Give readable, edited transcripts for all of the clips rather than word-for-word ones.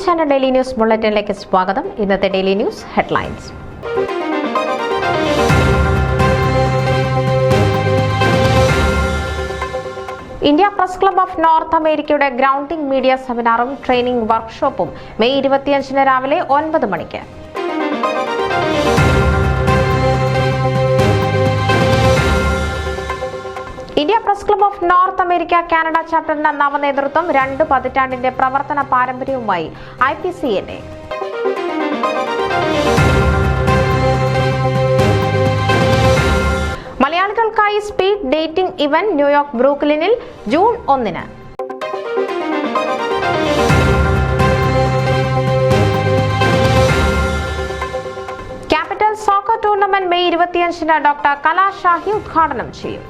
Channel daily news ബുള്ളറ്റിനിലേക്ക് സ്വാഗതം. ഇന്നത്തെ daily news headlines. India press club of north അമേരിക്കയുടെ ഗ്രൗണ്ടിംഗ് മീഡിയ സെമിനാറും ട്രെയിനിംഗ് വർക്ക്ഷോപ്പും മെയ് 25 രാവിലെ 9 മണിക്ക്. India press club of north America Canada ചാപ്റ്ററിന്റെ നവനേതൃത്വം 2 പതിറ്റാണ്ടിന്റെ പ്രവർത്തന പാരമ്പര്യവുമായി IPCNA. മലയാളികൾക്കായി സ്പീഡ് ഡേറ്റിംഗ് ഇവന്റ് ന്യൂയോർക്ക് ബ്രൂക്ലിനിൽ ജൂൺ 1-ന്. ക്യാപിറ്റൽ സോക്കർ ടൂർണമെന്റ് മെയ് 25-ന് ഡോക്ടർ കലാ ഷാഹി ഉദ്ഘാടനം ചെയ്യും.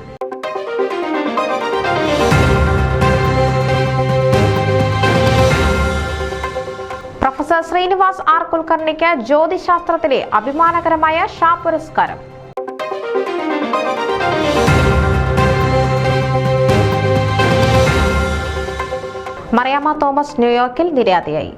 പ്രൊഫസർ ശ്രീനിവാസ് ആർ കുൽക്കർണിക്ക് ജ്യോതിശാസ്ത്രത്തിലെ അഭിമാനകരമായ ഷാ പുരസ്കാരം. മറിയാമ്മ തോമസ് ന്യൂയോർക്കിൽ നിര്യാതയായി.